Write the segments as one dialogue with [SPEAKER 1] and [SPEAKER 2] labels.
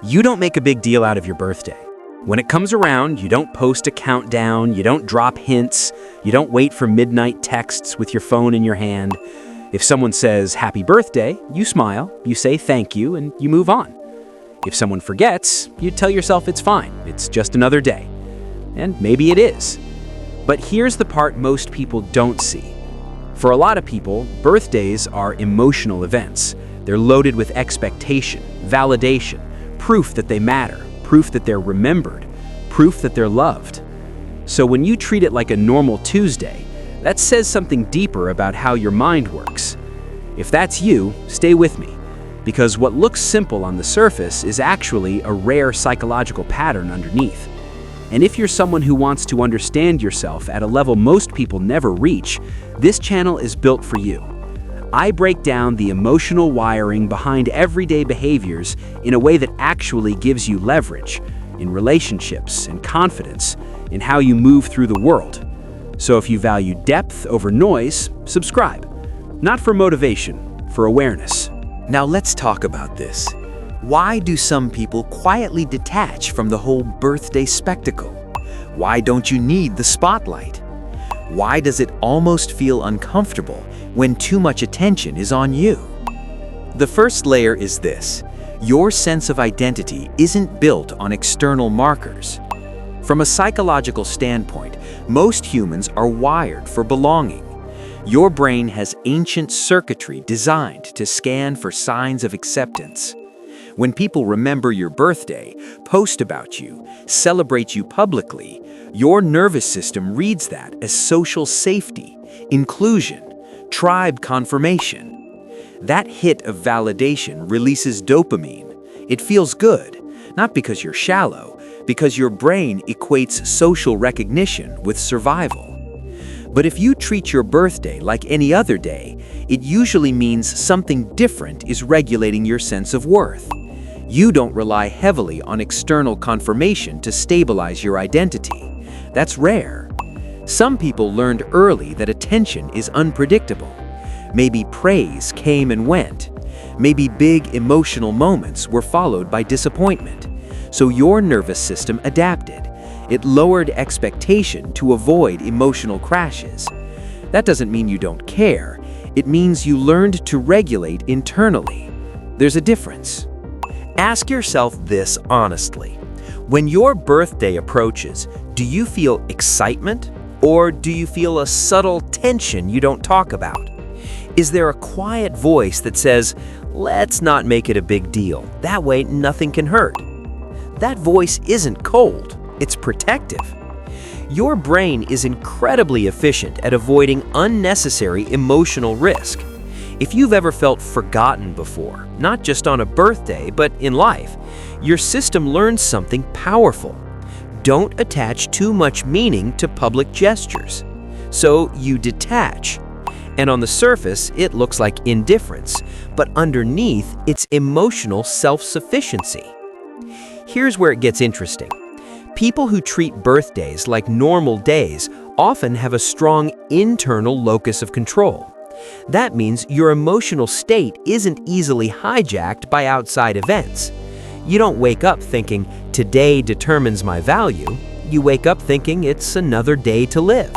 [SPEAKER 1] You don't make a big deal out of your birthday. When it comes around, you don't post a countdown, you don't drop hints, you don't wait for midnight texts with your phone in your hand. If someone says happy birthday, you smile, you say thank you, and you move on. If someone forgets, you tell yourself it's fine, it's just another day. And maybe it is. But here's the part most people don't see. For a lot of people, birthdays are emotional events. They're loaded with expectation, validation, proof that they matter, proof that they're remembered, proof that they're loved. So when you treat it like a normal Tuesday, that says something deeper about how your mind works. If that's you, stay with me, because what looks simple on the surface is actually a rare psychological pattern underneath. And if you're someone who wants to understand yourself at a level most people never reach, this channel is built for you. I break down the emotional wiring behind everyday behaviors in a way that actually gives you leverage in relationships and confidence in how you move through the world. So if you value depth over noise, subscribe. Not for motivation, for awareness.
[SPEAKER 2] Now let's talk about this. Why do some people quietly detach from the whole birthday spectacle? Why don't you need the spotlight? Why does it almost feel uncomfortable when too much attention is on you? The first layer is this: your sense of identity isn't built on external markers. From a psychological standpoint, most humans are wired for belonging. Your brain has ancient circuitry designed to scan for signs of acceptance. When people remember your birthday, post about you, celebrate you publicly, your nervous system reads that as social safety, inclusion, tribe confirmation. That hit of validation releases dopamine. It feels good, not because you're shallow, because your brain equates social recognition with survival. But if you treat your birthday like any other day, it usually means something different is regulating your sense of worth. You don't rely heavily on external confirmation to stabilize your identity. That's rare. Some people learned early that attention is unpredictable. Maybe praise came and went. Maybe big emotional moments were followed by disappointment. So your nervous system adapted. It lowered expectation to avoid emotional crashes. That doesn't mean you don't care. It means you learned to regulate internally. There's a difference. Ask yourself this honestly. When your birthday approaches, do you feel excitement or do you feel a subtle tension you don't talk about? Is there a quiet voice that says, let's not make it a big deal, that way nothing can hurt? That voice isn't cold, it's protective. Your brain is incredibly efficient at avoiding unnecessary emotional risk. If you've ever felt forgotten before, not just on a birthday, but in life, your system learns something powerful. Don't attach too much meaning to public gestures. So you detach. And on the surface, it looks like indifference, but underneath, it's emotional self-sufficiency. Here's where it gets interesting. People who treat birthdays like normal days often have a strong internal locus of control. That means your emotional state isn't easily hijacked by outside events. You don't wake up thinking, today determines my value. You wake up thinking it's another day to live.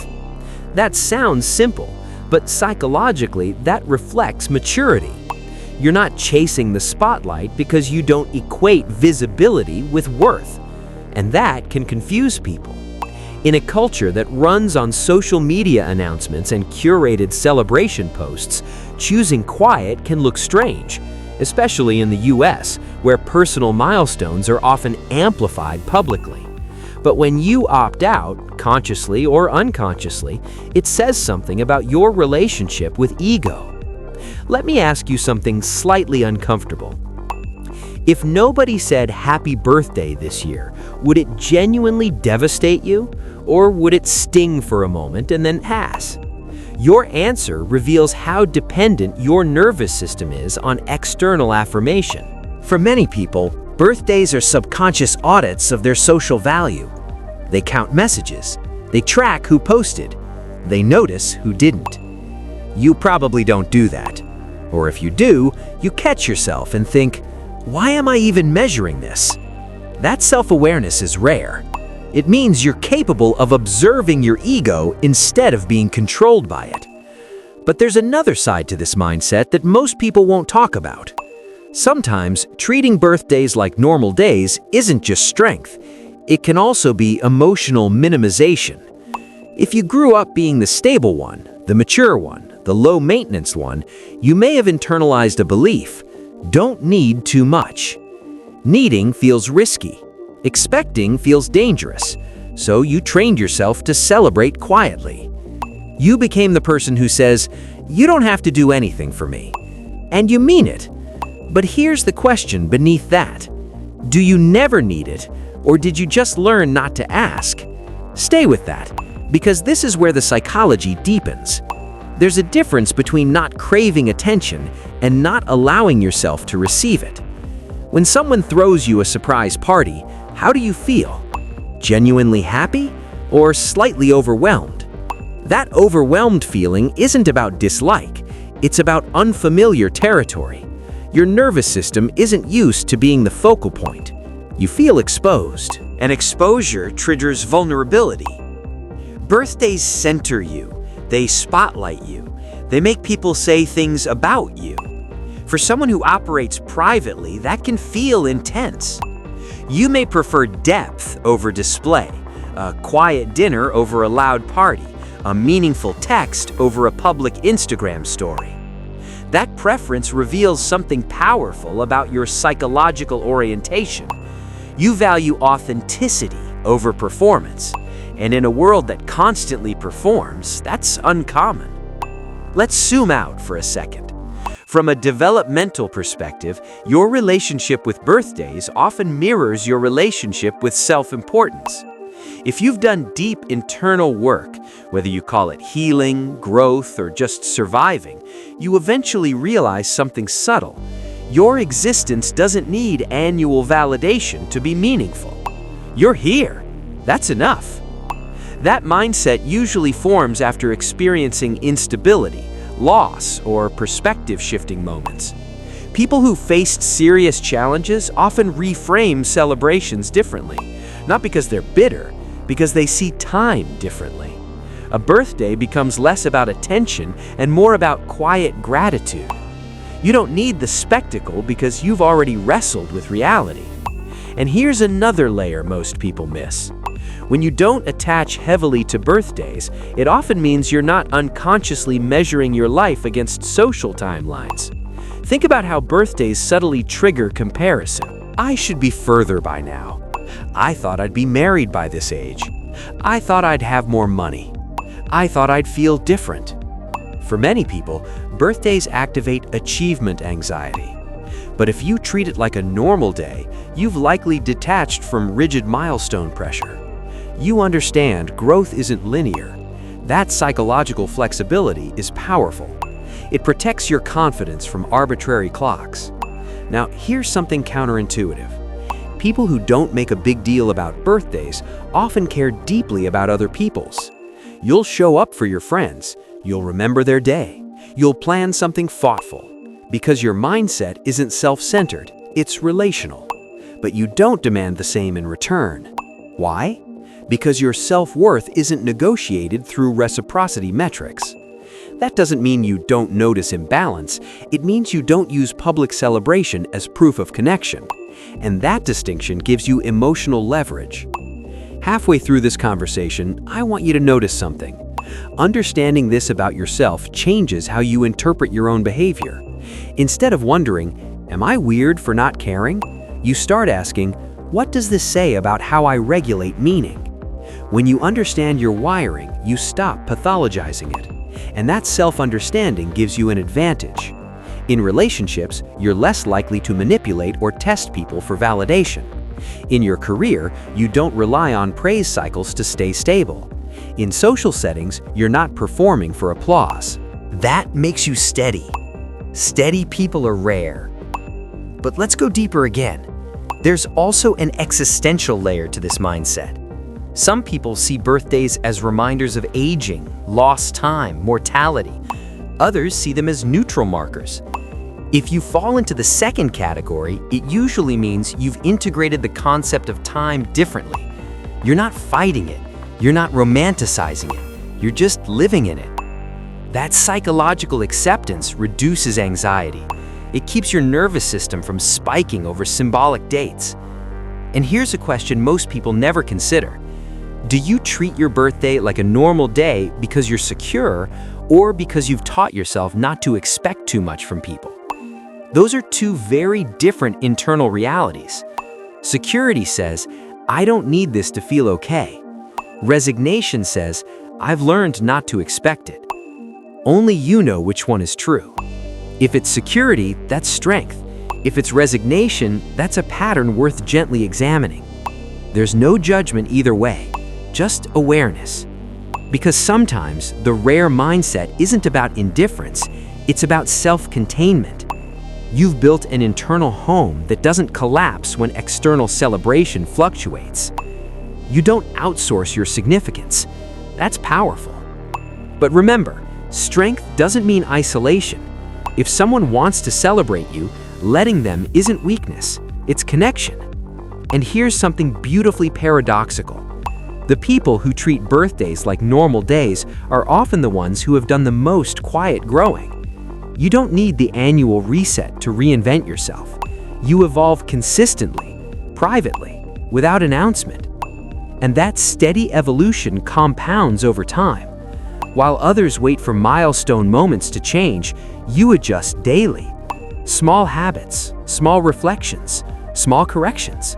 [SPEAKER 2] That sounds simple, but psychologically, that reflects maturity. You're not chasing the spotlight because you don't equate visibility with worth. And that can confuse people. In a culture that runs on social media announcements and curated celebration posts, choosing quiet can look strange, especially in the US, where personal milestones are often amplified publicly. But when you opt out, consciously or unconsciously, it says something about your relationship with ego. Let me ask you something slightly uncomfortable. If nobody said happy birthday this year, would it genuinely devastate you? Or would it sting for a moment and then pass? Your answer reveals how dependent your nervous system is on external affirmation. For many people, birthdays are subconscious audits of their social value. They count messages. They track who posted. They notice who didn't. You probably don't do that. Or if you do, you catch yourself and think,
[SPEAKER 1] Why am I even measuring this? That self-awareness is rare. It means you're capable of observing your ego instead of being controlled by it. But there's another side to this mindset that most people won't talk about. Sometimes, treating birthdays like normal days isn't just strength. It can also be emotional minimization. If you grew up being the stable one, the mature one, the low-maintenance one, you may have internalized a belief: don't need too much. Needing feels risky. Expecting feels dangerous. So you trained yourself to celebrate quietly. You became the person who says, "You don't have to do anything for me." And you mean it. But here's the question beneath that. Do you never need it, or did you just learn not to ask? Stay with that, because this is where the psychology deepens. There's a difference between not craving attention and not allowing yourself to receive it. When someone throws you a surprise party, how do you feel? Genuinely happy or slightly overwhelmed? That overwhelmed feeling isn't about dislike, it's about unfamiliar territory. Your nervous system isn't used to being the focal point. You feel exposed, and exposure triggers vulnerability. Birthdays center you, they spotlight you, they make people say things about you. For someone who operates privately, that can feel intense. You may prefer depth over display, a quiet dinner over a loud party, a meaningful text over a public Instagram story. That preference reveals something powerful about your psychological orientation. You value authenticity over performance, and in a world that constantly performs, that's uncommon. Let's zoom out for a second. From a developmental perspective, your relationship with birthdays often mirrors your relationship with self-importance. If you've done deep internal work, whether you call it healing, growth, or just surviving, you eventually realize something subtle. Your existence doesn't need annual validation to be meaningful. You're here. That's enough. That mindset usually forms after experiencing instability, loss, or perspective-shifting moments. People who faced serious challenges often reframe celebrations differently, not because they're bitter, because they see time differently. A birthday becomes less about attention and more about quiet gratitude. You don't need the spectacle because you've already wrestled with reality. And here's another layer most people miss. When you don't attach heavily to birthdays, it often means you're not unconsciously measuring your life against social timelines. Think about how birthdays subtly trigger comparison. I should be further by now. I thought I'd be married by this age. I thought I'd have more money. I thought I'd feel different. For many people, birthdays activate achievement anxiety. But if you treat it like a normal day, you've likely detached from rigid milestone pressure. You understand growth isn't linear. That psychological flexibility is powerful. It protects your confidence from arbitrary clocks. Now, here's something counterintuitive. People who don't make a big deal about birthdays often care deeply about other people's. You'll show up for your friends, you'll remember their day, you'll plan something thoughtful, because your mindset isn't self-centered, it's relational. But you don't demand the same in return. Why? Because your self-worth isn't negotiated through reciprocity metrics. That doesn't mean you don't notice imbalance, it means you don't use public celebration as proof of connection. And that distinction gives you emotional leverage. Halfway through this conversation, I want you to notice something. Understanding this about yourself changes how you interpret your own behavior. Instead of wondering, "Am I weird for not caring?" you start asking, "What does this say about how I regulate meaning?" When you understand your wiring, you stop pathologizing it. And that self-understanding gives you an advantage. In relationships, you're less likely to manipulate or test people for validation. In your career, you don't rely on praise cycles to stay stable. In social settings, you're not performing for applause. That makes you steady. Steady people are rare. But let's go deeper again. There's also an existential layer to this mindset. Some people see birthdays as reminders of aging, lost time, mortality. Others see them as neutral markers. If you fall into the second category, it usually means you've integrated the concept of time differently. You're not fighting it, you're not romanticizing it, you're just living in it. That psychological acceptance reduces anxiety. It keeps your nervous system from spiking over symbolic dates. And here's a question most people never consider. Do you treat your birthday like a normal day because you're secure, or because you've taught yourself not to expect too much from people? Those are two very different internal realities. Security says, I don't need this to feel okay. Resignation says, I've learned not to expect it. Only you know which one is true. If it's security, that's strength. If it's resignation, that's a pattern worth gently examining. There's no judgment either way, just awareness. Because sometimes the rare mindset isn't about indifference, it's about self-containment. You've built an internal home that doesn't collapse when external celebration fluctuates. You don't outsource your significance. That's powerful. But remember, strength doesn't mean isolation. If someone wants to celebrate you, letting them isn't weakness, it's connection. And here's something beautifully paradoxical. The people who treat birthdays like normal days are often the ones who have done the most quiet growing. You don't need the annual reset to reinvent yourself. You evolve consistently, privately, without announcement. And that steady evolution compounds over time. While others wait for milestone moments to change, you adjust daily. Small habits, small reflections, small corrections.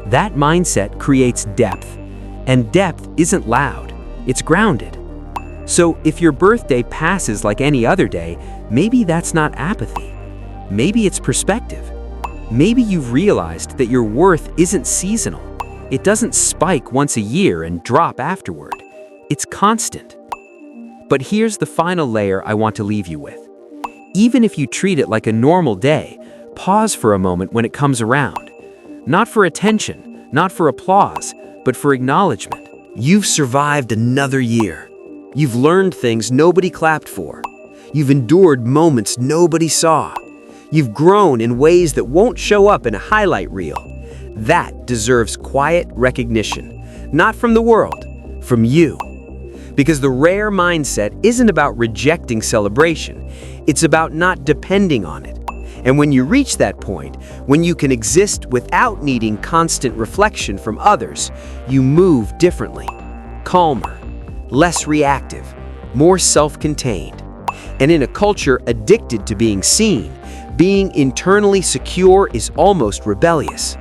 [SPEAKER 1] That mindset creates depth. And depth isn't loud, it's grounded. So if your birthday passes like any other day, maybe that's not apathy. Maybe it's perspective. Maybe you've realized that your worth isn't seasonal. It doesn't spike once a year and drop afterward. It's constant. But here's the final layer I want to leave you with. Even if you treat it like a normal day, pause for a moment when it comes around. Not for attention, not for applause, but for acknowledgement. You've survived another year. You've learned things nobody clapped for. You've endured moments nobody saw. You've grown in ways that won't show up in a highlight reel. That deserves quiet recognition, not from the world, from you. Because the rare mindset isn't about rejecting celebration, it's about not depending on it. And when you reach that point, when you can exist without needing constant reflection from others, you move differently, calmer, less reactive, more self-contained. And in a culture addicted to being seen, being internally secure is almost rebellious.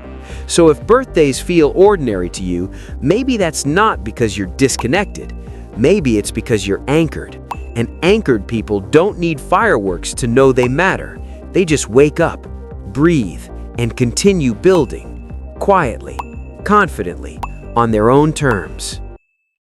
[SPEAKER 1] So if birthdays feel ordinary to you, maybe that's not because you're disconnected. Maybe it's because you're anchored. And anchored people don't need fireworks to know they matter. They just wake up, breathe, and continue building, quietly, confidently, on their own terms.